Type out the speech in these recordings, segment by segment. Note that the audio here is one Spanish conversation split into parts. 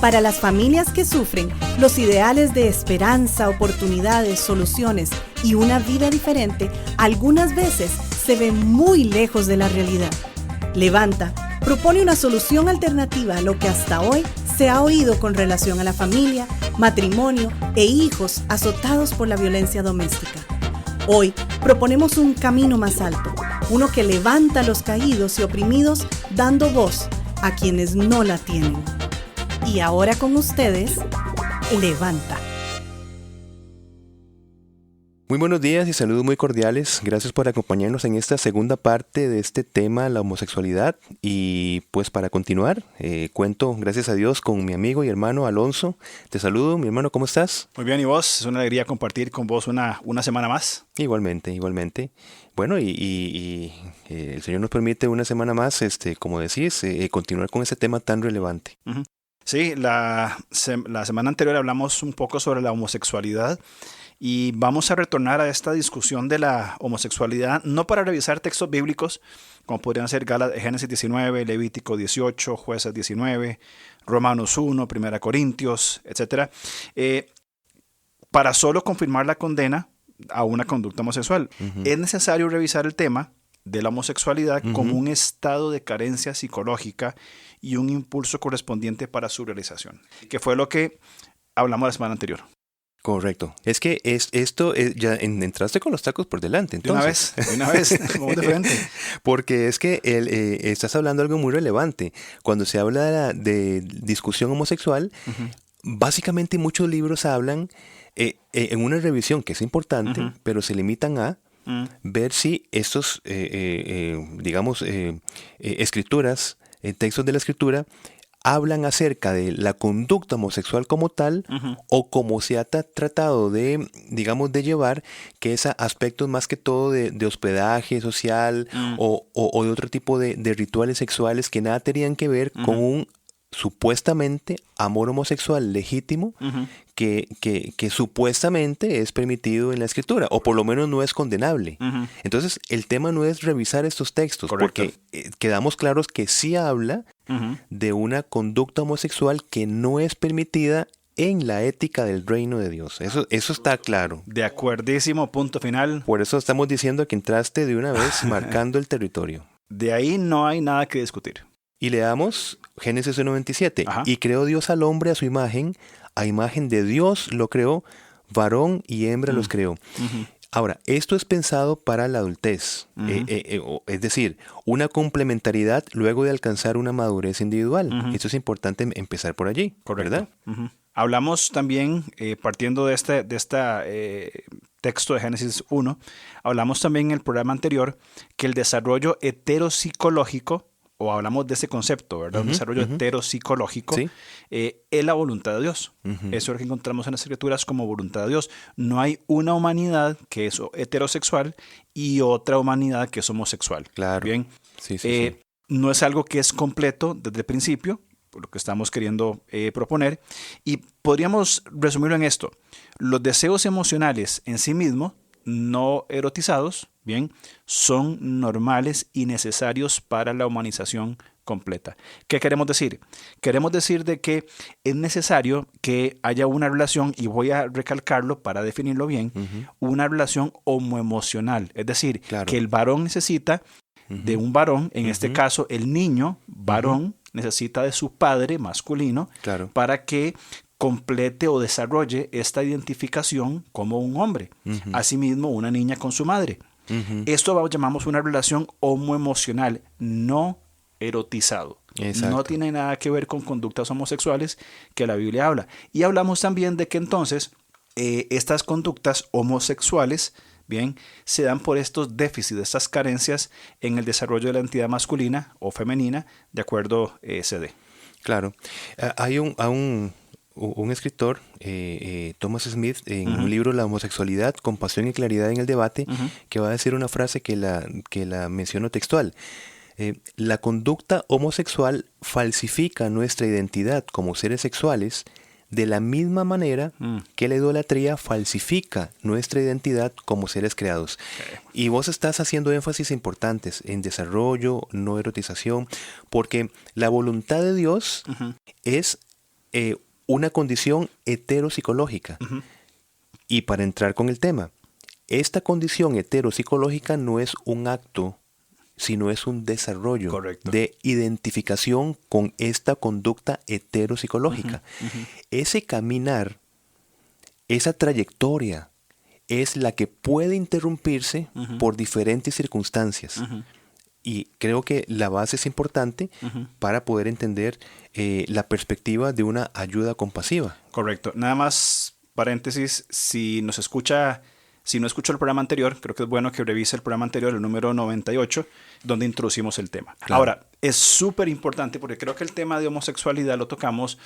Para las familias que sufren, los ideales de esperanza, oportunidades, soluciones y una vida diferente algunas veces se ven muy lejos de la realidad. Levanta propone una solución alternativa a lo que hasta hoy se ha oído con relación a la familia, matrimonio e hijos azotados por la violencia doméstica. Hoy proponemos un camino más alto, uno que levanta a los caídos y oprimidos, dando voz a quienes no la tienen. Y ahora con ustedes, Levanta. Muy buenos días y saludos muy cordiales. Gracias por acompañarnos en esta segunda parte de este tema, la homosexualidad. Y pues para continuar, cuento, gracias a Dios, con mi amigo y hermano Alonso. Te saludo, mi hermano, ¿cómo estás? Muy bien, ¿y vos? Es una alegría compartir con vos una semana más. Igualmente. Bueno, y el Señor nos permite una semana más, como decís, continuar con ese tema tan relevante. Uh-huh. Sí, la semana anterior hablamos un poco sobre la homosexualidad y vamos a retornar a esta discusión de la homosexualidad, no para revisar textos bíblicos, como podrían ser Génesis 19, Levítico 18, Jueces 19, Romanos 1, 1 Corintios, etc., para solo confirmar la condena a una conducta homosexual. Uh-huh. Es necesario revisar el tema de la homosexualidad como un estado de carencia psicológica y un impulso correspondiente para su realización, que fue lo que hablamos la semana anterior. Correcto. Es que ya entraste con los tacos por delante, entonces. De una vez, como de frente. Porque es que estás hablando de algo muy relevante. Cuando se habla de discusión homosexual, uh-huh, básicamente muchos libros hablan en una revisión que es importante, uh-huh, pero se limitan a ver si estos, escrituras, textos de la escritura, hablan acerca de la conducta homosexual como tal, uh-huh, o como se ha tratado de llevar, que es aspectos más que todo de hospedaje social, uh-huh, o de otro tipo de rituales sexuales que nada tenían que ver, uh-huh, con un supuestamente amor homosexual legítimo, uh-huh, que supuestamente es permitido en la escritura, o por lo menos no es condenable. Uh-huh. Entonces, el tema no es revisar estos textos, correcto, porque quedamos claros que sí habla, uh-huh, de una conducta homosexual que no es permitida en la ética del reino de Dios. Eso está claro. De acuerdísimo, punto final. Por eso estamos diciendo que entraste de una vez marcando el territorio. De ahí no hay nada que discutir. Y leamos Génesis 1:27. Ajá. Y creó Dios al hombre a su imagen, a imagen de Dios lo creó, varón y hembra los creó. Uh-huh. Ahora, esto es pensado para la adultez, uh-huh, es decir, una complementariedad luego de alcanzar una madurez individual. Uh-huh. Esto es importante empezar por allí, correcto, ¿verdad? Uh-huh. Hablamos también, partiendo de este texto de Génesis 1, hablamos también en el programa anterior que el desarrollo heteropsicológico, o hablamos de ese concepto, ¿verdad? Un desarrollo heteropsicológico, ¿sí? Es la voluntad de Dios. Uh-huh. Eso es lo que encontramos en las Escrituras como voluntad de Dios. No hay una humanidad que es heterosexual y otra humanidad que es homosexual. Claro. Bien. Sí. No es algo que es completo desde el principio, por lo que estamos queriendo proponer. Y podríamos resumirlo en esto. Los deseos emocionales en sí mismos, no erotizados, bien, son normales y necesarios para la humanización completa. ¿Qué queremos decir? Queremos decir de que es necesario que haya una relación, y voy a recalcarlo para definirlo bien, uh-huh, una relación homoemocional. Es decir, claro, que el varón necesita, uh-huh, de un varón, en uh-huh, este caso el niño varón, uh-huh, necesita de su padre masculino, claro, para que complete o desarrolle esta identificación como un hombre. Uh-huh. Asimismo, una niña con su madre. Uh-huh. Esto lo llamamos una relación homoemocional, no erotizado. Exacto. No tiene nada que ver con conductas homosexuales que la Biblia habla. Y hablamos también de que entonces estas conductas homosexuales, bien, se dan por estos déficits, estas carencias en el desarrollo de la entidad masculina o femenina, de acuerdo CD. Claro. Hay un escritor, Thomas Smith, en uh-huh, un libro, La homosexualidad, compasión y claridad en el debate, uh-huh, que va a decir una frase que la menciono textual. La conducta homosexual falsifica nuestra identidad como seres sexuales de la misma manera que la idolatría falsifica nuestra identidad como seres creados. Y vos estás haciendo énfasis importantes en desarrollo, no erotización, porque la voluntad de Dios es una condición heteropsicológica. Y para entrar con el tema, esta condición heteropsicológica no es un acto, sino es un desarrollo de identificación con esta conducta heteropsicológica. Ese caminar, esa trayectoria, es la que puede interrumpirse por diferentes circunstancias. Y creo que la base es importante para poder entender la perspectiva de una ayuda compasiva. Correcto. Nada más, paréntesis, si no escuchó el programa anterior, creo que es bueno que revise el programa anterior, el número 98, donde introducimos el tema. Claro. Ahora, es súper importante porque creo que el tema de homosexualidad lo tocamos.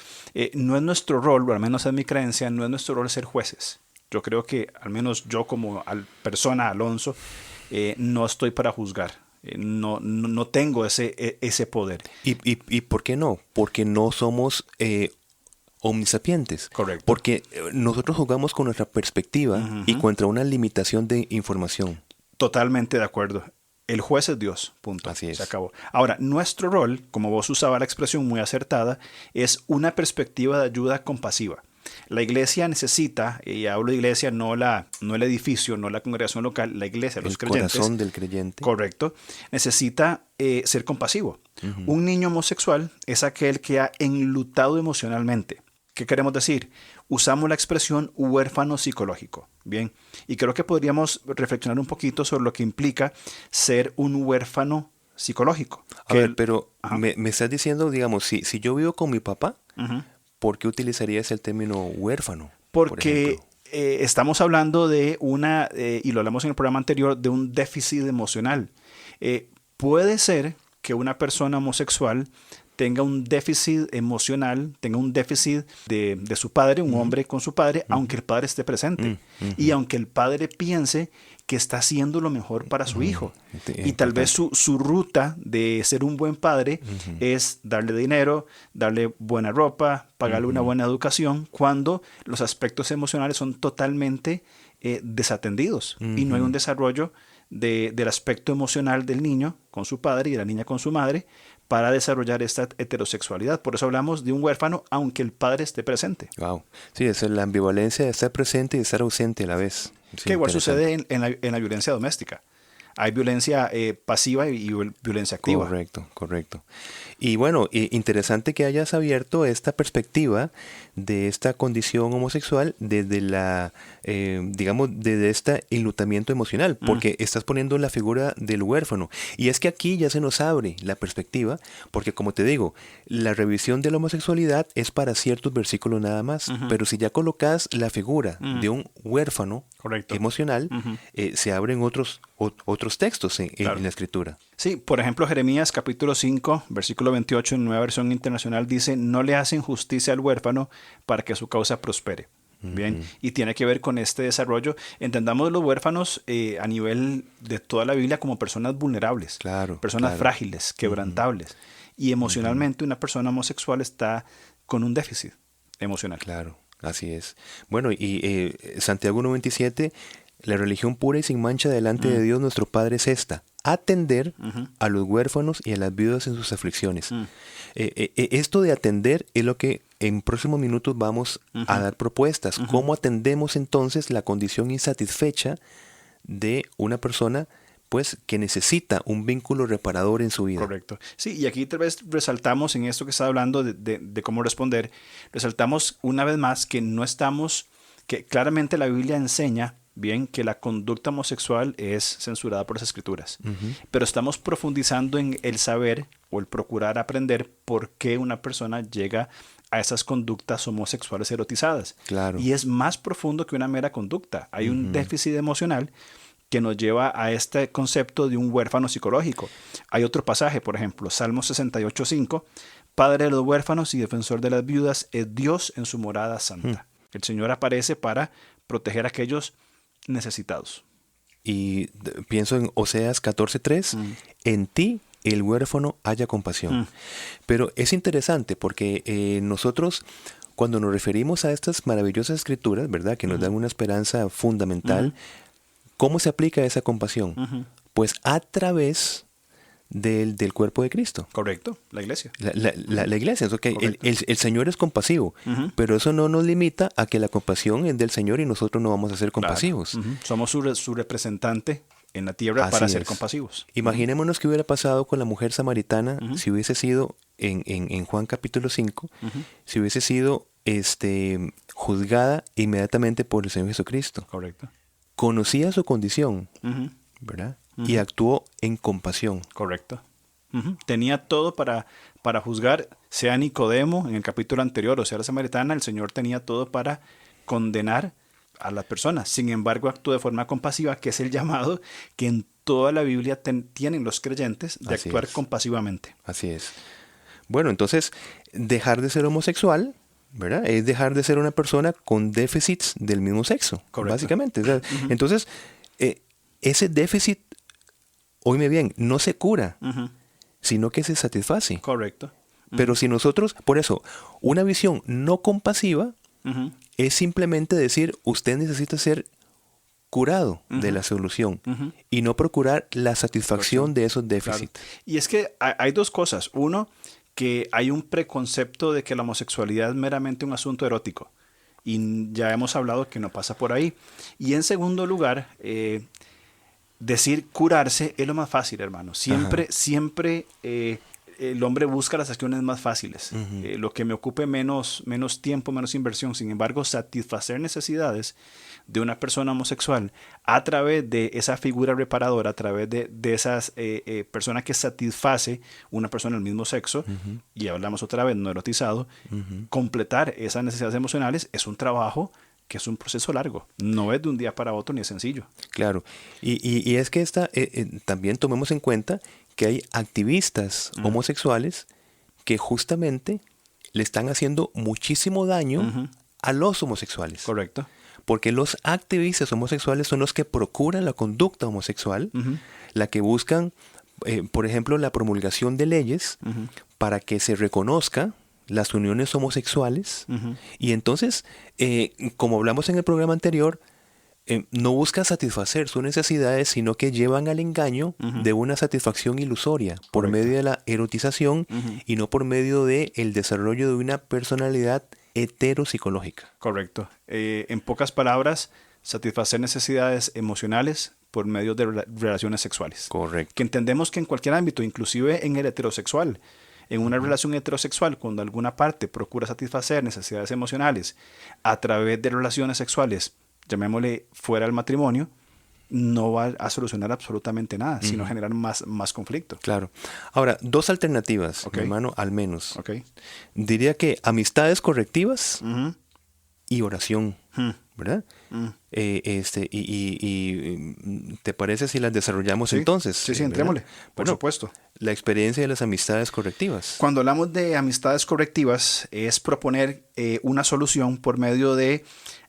No es nuestro rol, o al menos es mi creencia, no es nuestro rol ser jueces. Yo creo que, al menos yo como persona, Alonso, no estoy para juzgar. No tengo ese poder. ¿Y por qué no? Porque no somos omnisapientes. Correcto. Porque nosotros jugamos con nuestra perspectiva y contra una limitación de información. Totalmente de acuerdo. El juez es Dios, punto. Así es. Se acabó. Ahora, nuestro rol, como vos usabas la expresión muy acertada, es una perspectiva de ayuda compasiva. La iglesia necesita, y hablo de iglesia, no el edificio, no la congregación local, la iglesia, los creyentes. El corazón del creyente. Correcto. Necesita ser compasivo. Un niño homosexual es aquel que ha enlutado emocionalmente. ¿Qué queremos decir? Usamos la expresión huérfano psicológico. Bien, y creo que podríamos reflexionar un poquito sobre lo que implica ser un huérfano psicológico. A ver, pero me estás diciendo, digamos, si yo vivo con mi papá, ¿por qué utilizarías el término huérfano? Porque estamos hablando de y lo hablamos en el programa anterior, de un déficit emocional. Puede ser que una persona homosexual tenga un déficit emocional, tenga un déficit de su padre, un hombre con su padre, aunque el padre esté presente. Y aunque el padre piense que está haciendo lo mejor para su hijo. Y tal vez su ruta de ser un buen padre es darle dinero, darle buena ropa, pagarle una buena educación, cuando los aspectos emocionales son totalmente desatendidos. Y no hay un desarrollo del aspecto emocional del niño con su padre y de la niña con su madre para desarrollar esta heterosexualidad. Por eso hablamos de un huérfano, aunque el padre esté presente. Wow. Sí, esa es la ambivalencia de estar presente y de estar ausente a la vez. Sí, que igual sucede en la violencia doméstica. Hay violencia pasiva y violencia activa. Correcto. Y bueno, interesante que hayas abierto esta perspectiva de esta condición homosexual desde desde este enlutamiento emocional, porque estás poniendo la figura del huérfano. Y es que aquí ya se nos abre la perspectiva, porque como te digo, la revisión de la homosexualidad es para ciertos versículos nada más, pero si ya colocas la figura de un huérfano emocional, se abren otros textos en la Escritura. Sí, por ejemplo, Jeremías capítulo 5, versículo 28 en Nueva Versión Internacional dice: no le hacen justicia al huérfano para que su causa prospere. Bien, y tiene que ver con este desarrollo. Entendamos los huérfanos a nivel de toda la Biblia como personas vulnerables, personas frágiles, quebrantables. Y emocionalmente una persona homosexual está con un déficit emocional. Claro, así es. Bueno, y Santiago 1:27, la religión pura y sin mancha delante de Dios nuestro Padre es esta: atender a los huérfanos y a las viudas en sus aflicciones. Esto de atender es lo que en próximos minutos vamos a dar propuestas. ¿Cómo atendemos entonces la condición insatisfecha de una persona pues que necesita un vínculo reparador en su vida? Correcto. Sí, y aquí tal vez resaltamos en esto que está hablando de cómo responder, resaltamos una vez más que que claramente la Biblia enseña bien que la conducta homosexual es censurada por las Escrituras, pero estamos profundizando en el saber o el procurar aprender por qué una persona llega a esas conductas homosexuales erotizadas. Claro. Y es más profundo que una mera conducta. Hay un déficit emocional que nos lleva a este concepto de un huérfano psicológico. Hay otro pasaje, por ejemplo, Salmo 68:5, Padre de los huérfanos y defensor de las viudas es Dios en su morada santa. El Señor aparece para proteger a aquellos necesitados. Y pienso en Oseas 14:3, en ti el huérfano haya compasión. Pero es interesante porque nosotros cuando nos referimos a estas maravillosas escrituras, ¿verdad? Que nos dan una esperanza fundamental, ¿cómo se aplica esa compasión? Pues a través del cuerpo de Cristo. Correcto, la iglesia. La iglesia. Es okay. El Señor es compasivo, pero eso no nos limita a que la compasión es del Señor y nosotros no vamos a ser compasivos. Claro. Somos su representante en la tierra. Así para ser compasivos. Imaginémonos qué hubiera pasado con la mujer samaritana si hubiese sido, en Juan capítulo 5, si hubiese sido juzgada inmediatamente por el Señor Jesucristo. Correcto. Conocía su condición, ¿verdad? Y actuó en compasión. Correcto. Tenía todo para juzgar, sea Nicodemo en el capítulo anterior, o sea la samaritana, el Señor tenía todo para condenar a las personas. Sin embargo, actuó de forma compasiva, que es el llamado que en toda la Biblia tienen los creyentes de actuar compasivamente. Así es. Bueno, entonces, dejar de ser homosexual, ¿verdad? Es dejar de ser una persona con déficits del mismo sexo. Correcto. Básicamente. O sea, entonces, ese déficit, óyeme bien, no se cura, sino que se satisface. Correcto. Pero si nosotros, por eso, una visión no compasiva es simplemente decir, usted necesita ser curado de la solución y no procurar la satisfacción de esos déficits. Claro. Y es que hay dos cosas. Uno, que hay un preconcepto de que la homosexualidad es meramente un asunto erótico. Y ya hemos hablado que no pasa por ahí. Y en segundo lugar, decir curarse es lo más fácil, hermano. Siempre el hombre busca las acciones más fáciles. Lo que me ocupe menos tiempo, menos inversión. Sin embargo, satisfacer necesidades de una persona homosexual a través de esa figura reparadora, a través de esas personas que satisface una persona del mismo sexo, y hablamos otra vez, no erotizado, completar esas necesidades emocionales es un trabajo que es un proceso largo. No es de un día para otro ni es sencillo. Claro. Y es que también tomemos en cuenta que hay activistas homosexuales que justamente le están haciendo muchísimo daño a los homosexuales. Correcto. Porque los activistas homosexuales son los que procuran la conducta homosexual, la que buscan, por ejemplo, la promulgación de leyes para que se reconozca las uniones homosexuales. Y entonces, como hablamos en el programa anterior, no buscan satisfacer sus necesidades, sino que llevan al engaño de una satisfacción ilusoria por medio de la erotización y no por medio del desarrollo de una personalidad heteropsicológica. Correcto. En pocas palabras, satisfacer necesidades emocionales por medio de relaciones sexuales. Correcto. Que entendemos que en cualquier ámbito, inclusive en el heterosexual, en una relación heterosexual, cuando alguna parte procura satisfacer necesidades emocionales a través de relaciones sexuales, llamémosle fuera del matrimonio, no va a solucionar absolutamente nada, sino generar más conflicto. Claro. Ahora, dos alternativas, hermano, al menos. Diría que amistades correctivas y oración, ¿verdad? Y ¿te parece si las desarrollamos entonces? Sí, entrémosle, por supuesto. La experiencia de las amistades correctivas. Cuando hablamos de amistades correctivas, es proponer una solución por medio de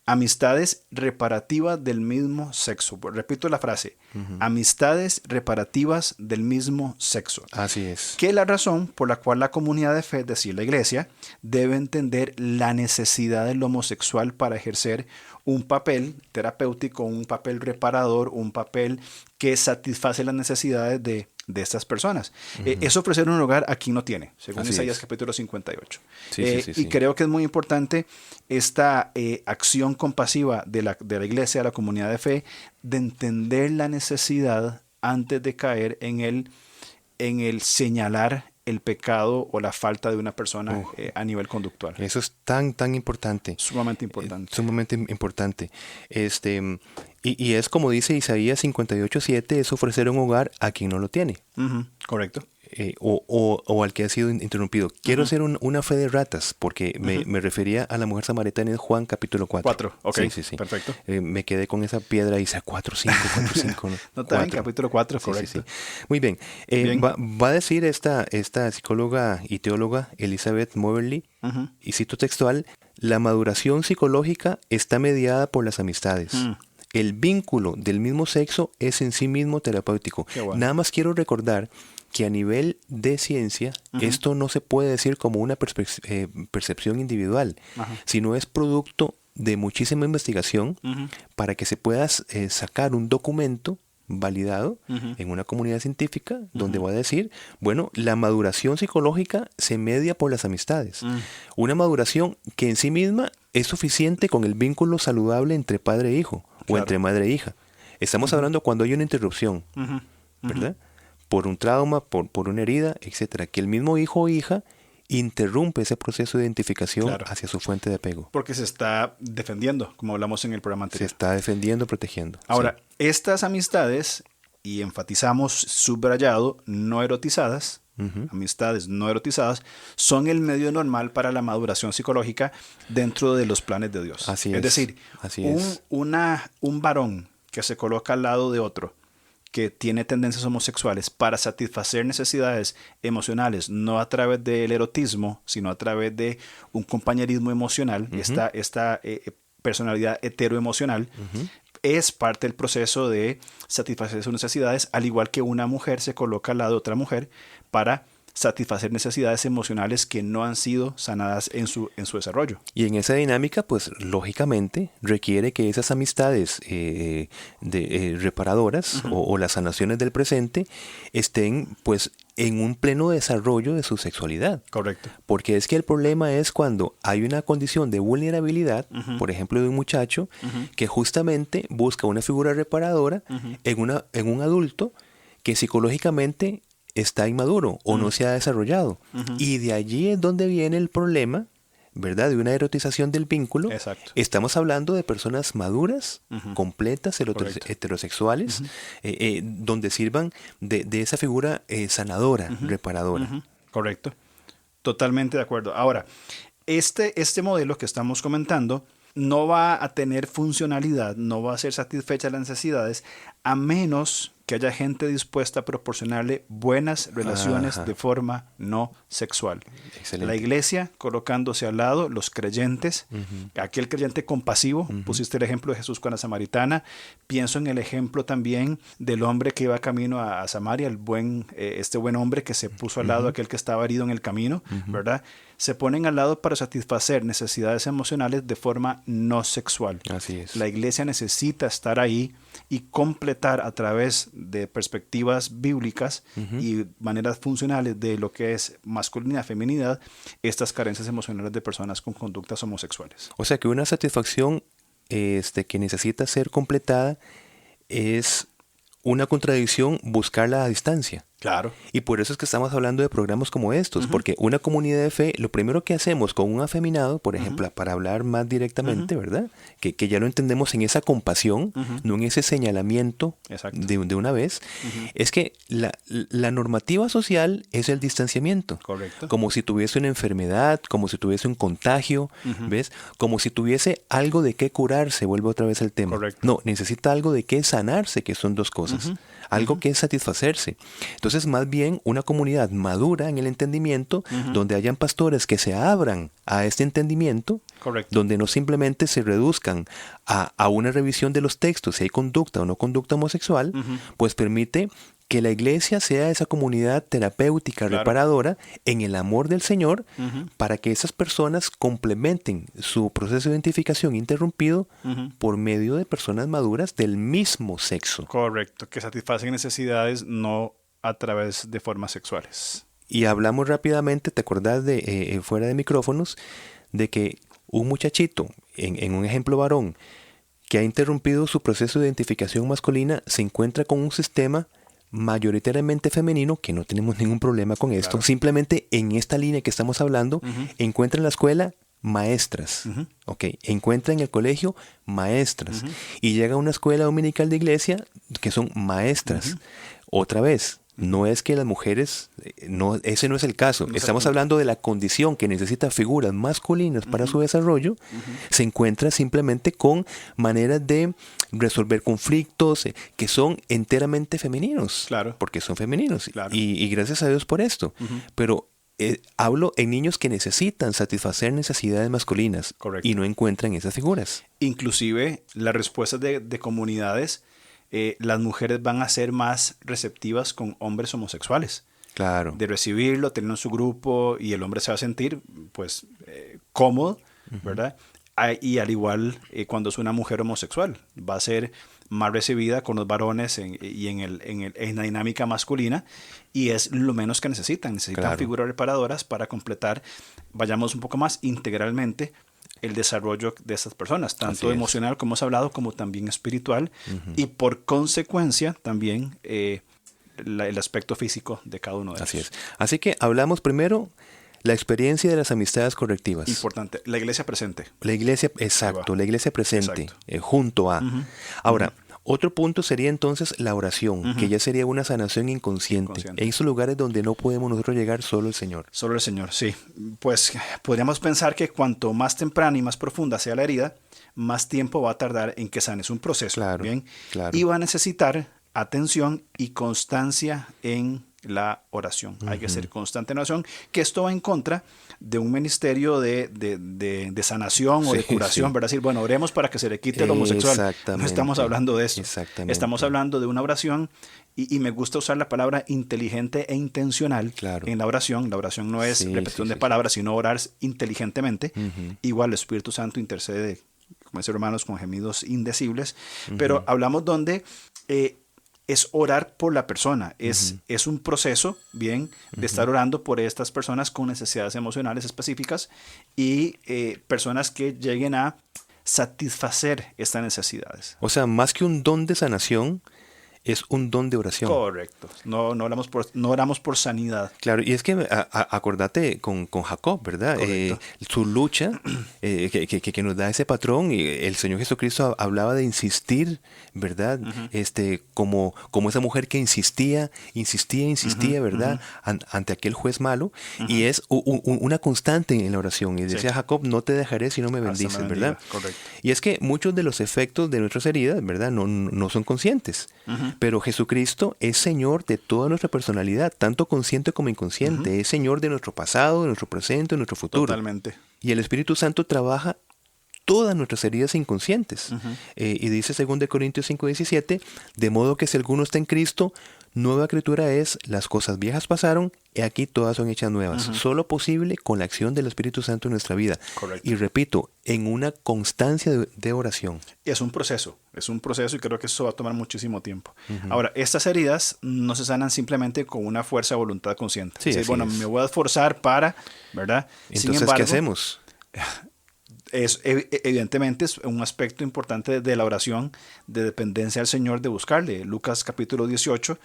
amistades reparativas del mismo sexo. Repito la frase, amistades reparativas del mismo sexo. Así es. Que es la razón por la cual la comunidad de fe, es decir, la iglesia, debe entender la necesidad del homosexual para ejercer un papel terapéutico, un papel reparador, un papel que satisface las necesidades de estas personas. Es ofrecer un hogar a quien no tiene, según Isaías capítulo 58. Y creo que es muy importante esta acción compasiva de la iglesia, de la comunidad de fe, de entender la necesidad antes de caer en el señalar el pecado o la falta de una persona a nivel conductual. Eso es tan importante. Sumamente importante. Sumamente importante. Y es como dice Isaías 58:7, es ofrecer un hogar a quien no lo tiene. Correcto. O al que ha sido interrumpido. Quiero hacer una fe de ratas, porque me refería a la mujer samaritana en Juan capítulo 4. Sí. Perfecto. Me quedé con esa piedra y dice 4:5. No, está bien, capítulo 4, correcto. Sí. Muy bien. Va a decir esta psicóloga y teóloga Elizabeth Moberly, y cito textual, la maduración psicológica está mediada por las amistades. El vínculo del mismo sexo es en sí mismo terapéutico. Bueno. Nada más quiero recordar que a nivel de ciencia esto no se puede decir como una percepción individual, sino es producto de muchísima investigación para que se pueda sacar un documento validado en una comunidad científica donde va a decir, bueno, la maduración psicológica se media por las amistades. Una maduración que en sí misma es suficiente con el vínculo saludable entre padre e hijo o entre madre e hija. Estamos hablando cuando hay una interrupción, ¿verdad? Por un trauma, por una herida, etcétera, que el mismo hijo o hija interrumpe ese proceso de identificación hacia su fuente de apego. Porque se está defendiendo, como hablamos en el programa anterior. Se está defendiendo, protegiendo. Ahora, estas amistades, y enfatizamos subrayado, no erotizadas, amistades no erotizadas, son el medio normal para la maduración psicológica dentro de los planes de Dios. Así es decir, un varón que se coloca al lado de otro, que tiene tendencias homosexuales para satisfacer necesidades emocionales, no a través del erotismo, sino a través de un compañerismo emocional, esta personalidad heteroemocional, es parte del proceso de satisfacer sus necesidades, al igual que una mujer se coloca al lado de otra mujer para satisfacer necesidades emocionales que no han sido sanadas en su desarrollo. Y en esa dinámica, pues lógicamente requiere que esas amistades reparadoras o las sanaciones del presente estén pues en un pleno desarrollo de su sexualidad. Correcto. Porque es que el problema es cuando hay una condición de vulnerabilidad, por ejemplo de un muchacho que justamente busca una figura reparadora en un adulto que psicológicamente está inmaduro o no se ha desarrollado. Y de allí es donde viene el problema, ¿verdad? De una erotización del vínculo. Exacto. Estamos hablando de personas maduras, completas, heterosexuales, donde sirvan de esa figura sanadora, reparadora. Correcto. Totalmente de acuerdo. Ahora, este modelo que estamos comentando no va a tener funcionalidad, no va a ser satisfecha las necesidades, a menos que haya gente dispuesta a proporcionarle buenas relaciones de forma no sexual. Excelente. La iglesia colocándose al lado, los creyentes, aquel creyente compasivo, pusiste el ejemplo de Jesús con la samaritana, pienso en el ejemplo también del hombre que iba camino a Samaria, este buen hombre que se puso al lado de aquel que estaba herido en el camino, ¿verdad? Se ponen al lado para satisfacer necesidades emocionales de forma no sexual. Así es. La iglesia necesita estar ahí y completar a través de perspectivas bíblicas y maneras funcionales de lo que es masculinidad, feminidad, estas carencias emocionales de personas con conductas homosexuales. O sea que una satisfacción que necesita ser completada es una contradicción buscarla a distancia. Claro. Y por eso es que estamos hablando de programas como estos, porque una comunidad de fe, lo primero que hacemos con un afeminado, por ejemplo, para hablar más directamente, ¿verdad? Que ya lo entendemos en esa compasión, no en ese señalamiento de una vez, es que la normativa social es el distanciamiento. Correcto. Como si tuviese una enfermedad, como si tuviese un contagio, ¿ves? Como si tuviese algo de qué curarse, vuelve otra vez el tema. Correcto. No, necesita algo de qué sanarse, que son dos cosas. Algo que satisfacerse. Entonces, más bien, una comunidad madura en el entendimiento, donde hayan pastores que se abran a este entendimiento, correcto, donde no simplemente se reduzcan a una revisión de los textos, si hay conducta o no conducta homosexual, pues permite que la iglesia sea esa comunidad terapéutica, claro, reparadora, en el amor del Señor, para que esas personas complementen su proceso de identificación interrumpido por medio de personas maduras del mismo sexo. Correcto, que satisfacen necesidades no a través de formas sexuales. Y hablamos rápidamente, ¿te acordás de fuera de micrófonos, de que un muchachito, en un ejemplo varón, que ha interrumpido su proceso de identificación masculina, se encuentra con un sistema mayoritariamente femenino, que no tenemos ningún problema con esto, claro, simplemente en esta línea que estamos hablando, encuentra en la escuela maestras, encuentra en el colegio maestras, y llega a una escuela dominical de iglesia que son maestras. Otra vez, no es que las mujeres, ese no es el caso. Estamos hablando de la condición que necesita figuras masculinas para su desarrollo. Se encuentra simplemente con maneras de resolver conflictos que son enteramente femeninos. Claro. Porque son femeninos. Claro. Y gracias a Dios por esto. Pero hablo en niños que necesitan satisfacer necesidades masculinas. Correcto. Y no encuentran esas figuras. Inclusive las respuestas de comunidades, las mujeres van a ser más receptivas con hombres homosexuales. Claro. de recibirlo, tenerlo en su grupo, y el hombre se va a sentir pues cómodo, ¿verdad? Y al igual cuando es una mujer homosexual, va a ser más recibida con los varones en la dinámica masculina, y es lo menos que necesitan. Necesitan Claro. figuras reparadoras para completar, vayamos un poco más integralmente, el desarrollo de estas personas, Así tanto es. emocional, como hemos hablado, como también espiritual, y por consecuencia también el aspecto físico de cada uno de Así ellos. es. Así que hablamos primero la experiencia de las amistades correctivas. Importante, la iglesia presente. La iglesia, exacto, la iglesia presente, junto a. Ahora, otro punto sería entonces la oración, que ya sería una sanación inconsciente. En esos lugares donde no podemos nosotros llegar, solo el Señor. Solo el Señor, sí. Pues podríamos pensar que cuanto más temprana y más profunda sea la herida, más tiempo va a tardar en que sane. Es un proceso, Claro, ¿bien? claro. Y va a necesitar atención y constancia en la oración. Hay que ser constante en la oración, que esto va en contra de un ministerio de sanación o de curación, sí. ¿verdad? Decir, bueno, oremos para que se le quite el homosexual. Exactamente. No estamos hablando de eso. Exactamente. Estamos hablando de una oración, y me gusta usar la palabra inteligente e intencional Claro. en la oración. La oración no es Sí, repetición sí, de sí, palabras, sino orar inteligentemente. Igual el Espíritu Santo intercede, como dicen hermanos, con gemidos indecibles. Pero hablamos donde es orar por la persona. Es un proceso, bien, de estar orando por estas personas con necesidades emocionales específicas, y personas que lleguen a satisfacer estas necesidades. O sea, más que un don de sanación, es un don de oración. Correcto. No oramos por sanidad. Claro, y es que acordate con Jacob, ¿verdad? Su lucha que nos da ese patrón, y el Señor Jesucristo hablaba de insistir, ¿verdad? Como esa mujer que insistía, ¿verdad? Ante aquel juez malo, y es una constante en la oración. Y decía Jacob, no te dejaré si no me bendices, ¿verdad? Correcto. Y es que muchos de los efectos de nuestras heridas, ¿verdad? No son conscientes. Pero Jesucristo es Señor de toda nuestra personalidad, tanto consciente como inconsciente. Es Señor de nuestro pasado, de nuestro presente, de nuestro futuro. Totalmente. Y el Espíritu Santo trabaja todas nuestras heridas inconscientes. Y dice 2 Corintios 5:17, de modo que si alguno está en Cristo, nueva criatura es, las cosas viejas pasaron, y aquí todas son hechas nuevas. Solo posible con la acción del Espíritu Santo en nuestra vida. Correcto. Y repito, en una constancia de oración. Es un proceso, y creo que eso va a tomar muchísimo tiempo. Ahora, estas heridas no se sanan simplemente con una fuerza de voluntad consciente. Sí, Decir, así bueno, es. me voy a esforzar para, ¿verdad? Entonces, Sin embargo, ¿qué hacemos? Evidentemente es un aspecto importante de la oración, de dependencia al Señor, de buscarle. Lucas capítulo 18,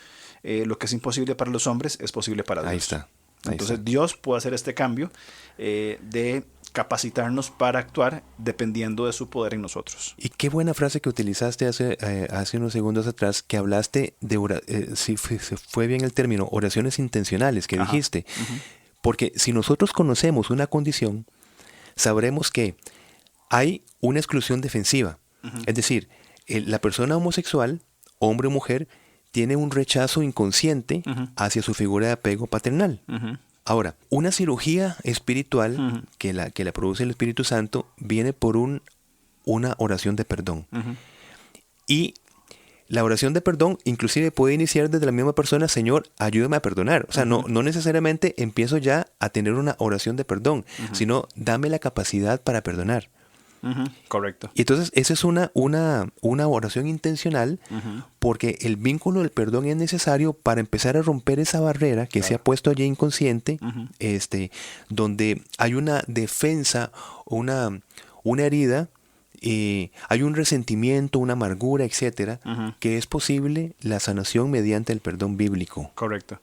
lo que es imposible para los hombres es posible para Dios. Ahí está. Entonces Dios puede hacer este cambio de capacitarnos para actuar dependiendo de su poder en nosotros. Y qué buena frase que utilizaste hace unos segundos atrás, que hablaste de, si fue bien el término, oraciones intencionales que dijiste. Porque si nosotros conocemos una condición, sabremos que hay una exclusión defensiva. Es decir, la persona homosexual, hombre o mujer, tiene un rechazo inconsciente hacia su figura de apego paternal. Ahora, una cirugía espiritual que la produce el Espíritu Santo viene por una oración de perdón. Y la oración de perdón inclusive puede iniciar desde la misma persona, Señor, ayúdame a perdonar. O sea, no necesariamente empiezo ya a tener una oración de perdón, sino dame la capacidad para perdonar. Correcto. Y entonces esa es una oración intencional, porque el vínculo del perdón es necesario para empezar a romper esa barrera que se ha puesto allí inconsciente, donde hay una defensa, una herida, hay un resentimiento, una amargura, etcétera, que es posible la sanación mediante el perdón bíblico. Correcto.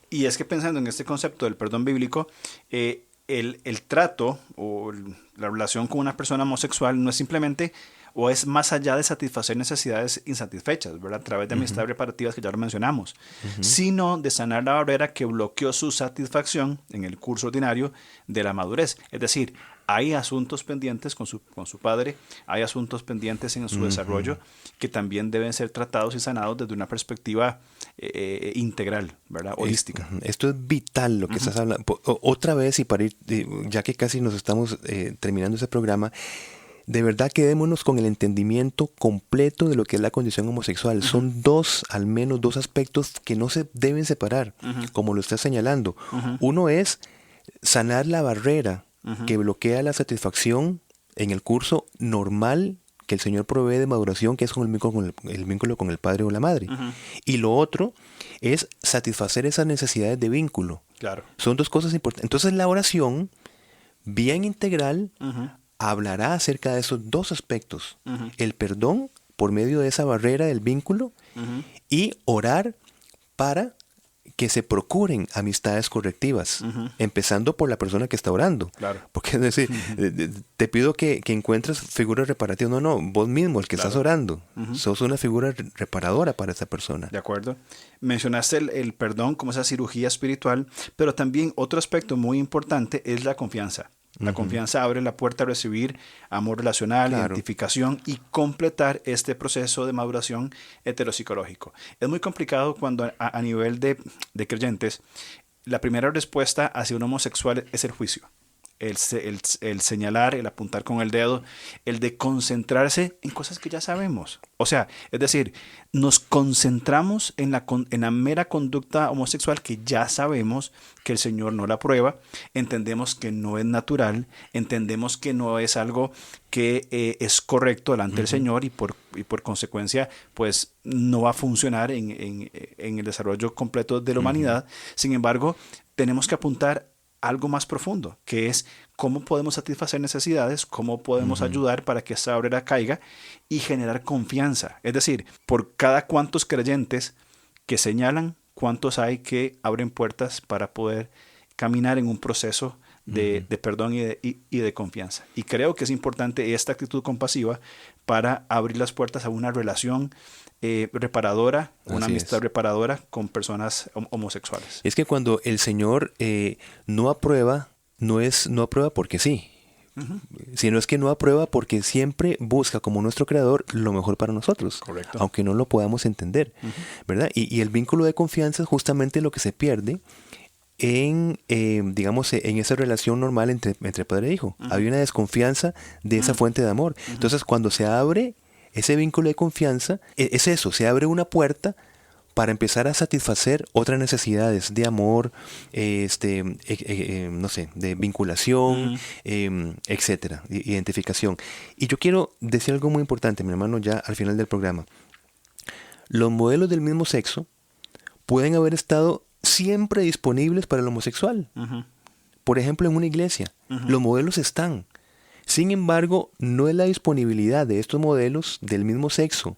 Y es que pensando en este concepto del perdón bíblico, el trato o la relación con una persona homosexual no es simplemente, o es más allá de satisfacer necesidades insatisfechas, ¿verdad? A través de amistades reparativas que ya lo mencionamos, sino de sanar la barrera que bloqueó su satisfacción en el curso ordinario de la madurez. Es decir, hay asuntos pendientes con su padre, hay asuntos pendientes en su desarrollo que también deben ser tratados y sanados desde una perspectiva integral, ¿verdad? Holística. Esto es vital lo que estás hablando. Otra vez, y para ir, ya que casi nos estamos terminando ese programa, de verdad quedémonos con el entendimiento completo de lo que es la condición homosexual. Son al menos dos aspectos que no se deben separar, como lo está señalando. Uno es sanar la barrera que bloquea la satisfacción en el curso normal que el Señor provee de maduración, que es con el vínculo con el padre o la madre. Y lo otro es satisfacer esas necesidades de vínculo. Claro. Son dos cosas importantes. Entonces la oración, bien integral, hablará acerca de esos dos aspectos. El perdón por medio de esa barrera del vínculo y orar para que se procuren amistades correctivas, empezando por la persona que está orando. Claro. Porque es decir, te pido que encuentres figuras reparativas. No, vos mismo, el que estás orando, sos una figura reparadora para esa persona. De acuerdo. Mencionaste el perdón como esa cirugía espiritual, pero también otro aspecto muy importante es la confianza. La confianza abre la puerta a recibir amor relacional, identificación y completar este proceso de maduración heteropsicológico. Es muy complicado cuando a nivel de creyentes, la primera respuesta hacia un homosexual es el juicio. El señalar, el apuntar con el dedo, el de concentrarse en cosas que ya sabemos. O sea, es decir, nos concentramos en la mera conducta homosexual que ya sabemos que el Señor no la aprueba, entendemos que no es natural, entendemos que no es algo que es correcto delante del Señor y por consecuencia pues no va a funcionar en el desarrollo completo de la humanidad. Sin embargo, tenemos que apuntar algo más profundo, que es cómo podemos satisfacer necesidades, cómo podemos ayudar para que esa barrera caiga y generar confianza. Es decir, por cada cuantos creyentes que señalan, cuántos hay que abren puertas para poder caminar en un proceso de perdón y de confianza. Y creo que es importante esta actitud compasiva para abrir las puertas a una relación reparadora, una amistad reparadora con personas homosexuales. Es que cuando el Señor no aprueba, no aprueba porque sí, sino es que no aprueba porque siempre busca como nuestro creador lo mejor para nosotros. Correcto. Aunque no lo podamos entender, ¿verdad? Y el vínculo de confianza es justamente lo que se pierde digamos, en esa relación normal entre padre e hijo. Había una desconfianza de esa fuente de amor. Entonces, cuando se abre ese vínculo de confianza, es eso, se abre una puerta para empezar a satisfacer otras necesidades de amor, no sé, de vinculación, etcétera, identificación. Y yo quiero decir algo muy importante, mi hermano, ya al final del programa. Los modelos del mismo sexo pueden haber estado siempre disponibles para el homosexual. Por ejemplo, en una iglesia, los modelos están. Sin embargo, no es la disponibilidad de estos modelos del mismo sexo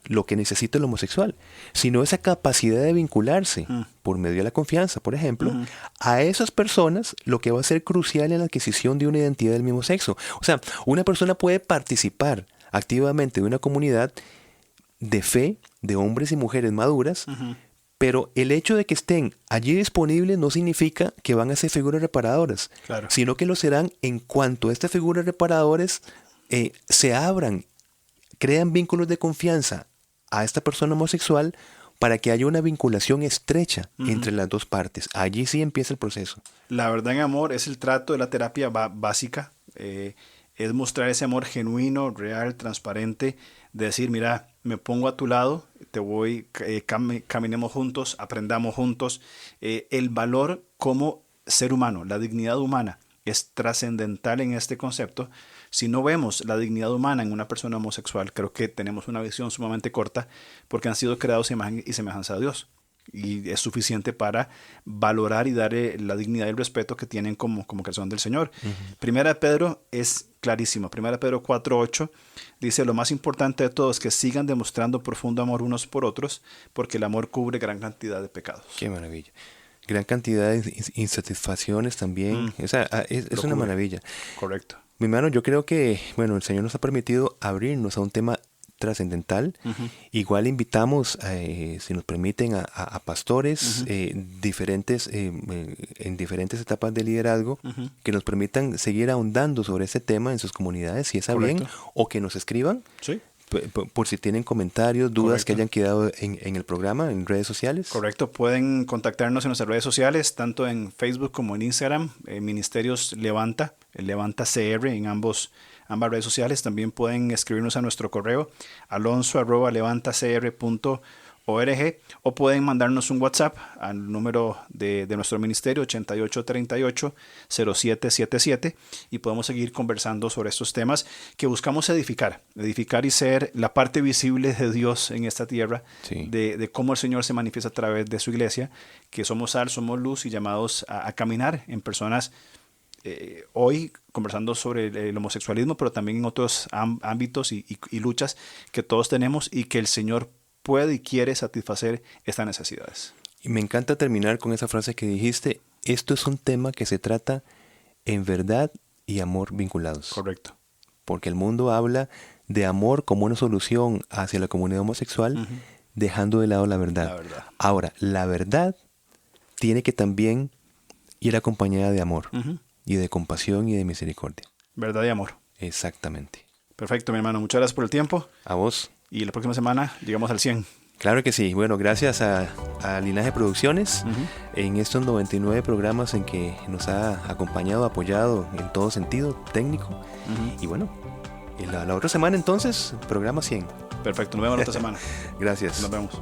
lo que necesita el homosexual, sino esa capacidad de vincularse por medio de la confianza, por ejemplo, a esas personas, lo que va a ser crucial en la adquisición de una identidad del mismo sexo. O sea, una persona puede participar activamente de una comunidad de fe, de hombres y mujeres maduras, pero el hecho de que estén allí disponibles no significa que van a ser figuras reparadoras, sino que lo serán en cuanto estas figuras reparadoras se abran, crean vínculos de confianza a esta persona homosexual para que haya una vinculación estrecha entre las dos partes. Allí sí empieza el proceso. La verdad en amor es el trato de la terapia básica, es mostrar ese amor genuino, real, transparente, de decir, mira, me pongo a tu lado, te voy, caminemos juntos, aprendamos juntos. El valor como ser humano, la dignidad humana es trascendental en este concepto. Si no vemos la dignidad humana en una persona homosexual, creo que tenemos una visión sumamente corta porque han sido creados a imagen y semejanza de Dios. Y es suficiente para valorar y darle la dignidad y el respeto que tienen como creación del Señor. Primera de Pedro es clarísimo. Primera de Pedro 4:8 dice, lo más importante de todo es que sigan demostrando profundo amor unos por otros, porque el amor cubre gran cantidad de pecados. Qué maravilla. Gran cantidad de insatisfacciones también. Es una maravilla. Correcto. Mi hermano, yo creo que, bueno, el Señor nos ha permitido abrirnos a un tema trascendental. Igual invitamos, si nos permiten, a pastores diferentes en diferentes etapas de liderazgo que nos permitan seguir ahondando sobre este tema en sus comunidades, si está bien, o que nos escriban. Sí. Por si tienen comentarios, dudas que hayan quedado en el programa, en redes sociales. Correcto, pueden contactarnos en nuestras redes sociales, tanto en Facebook como en Instagram, Ministerios Levanta, el Levanta CR en ambos ambas redes sociales. También pueden escribirnos a nuestro correo alonso@levantacr.org o pueden mandarnos un WhatsApp al número de nuestro ministerio 8838-0777 y podemos seguir conversando sobre estos temas que buscamos edificar y ser la parte visible de Dios en esta tierra, Sí. de cómo el Señor se manifiesta a través de su iglesia, que somos sal, somos luz y llamados a caminar en personas. Hoy conversando sobre el homosexualismo, pero también en otros ámbitos y luchas que todos tenemos y que el Señor puede y quiere satisfacer estas necesidades. Y me encanta terminar con esa frase que dijiste, esto es un tema que se trata en verdad y amor vinculados. Correcto. Porque el mundo habla de amor como una solución hacia la comunidad homosexual, dejando de lado la verdad. La verdad. Ahora, la verdad tiene que también ir acompañada de amor, y de compasión y de misericordia. Verdad y amor. Exactamente. Perfecto, mi hermano. Muchas gracias por el tiempo. A vos. Y la próxima semana llegamos al 100. Claro que sí. Bueno, gracias a Linaje Producciones en estos 99 programas en que nos ha acompañado, apoyado en todo sentido técnico. Y bueno, la otra semana entonces, programa 100. Perfecto, nos vemos la otra semana. Gracias. Nos vemos.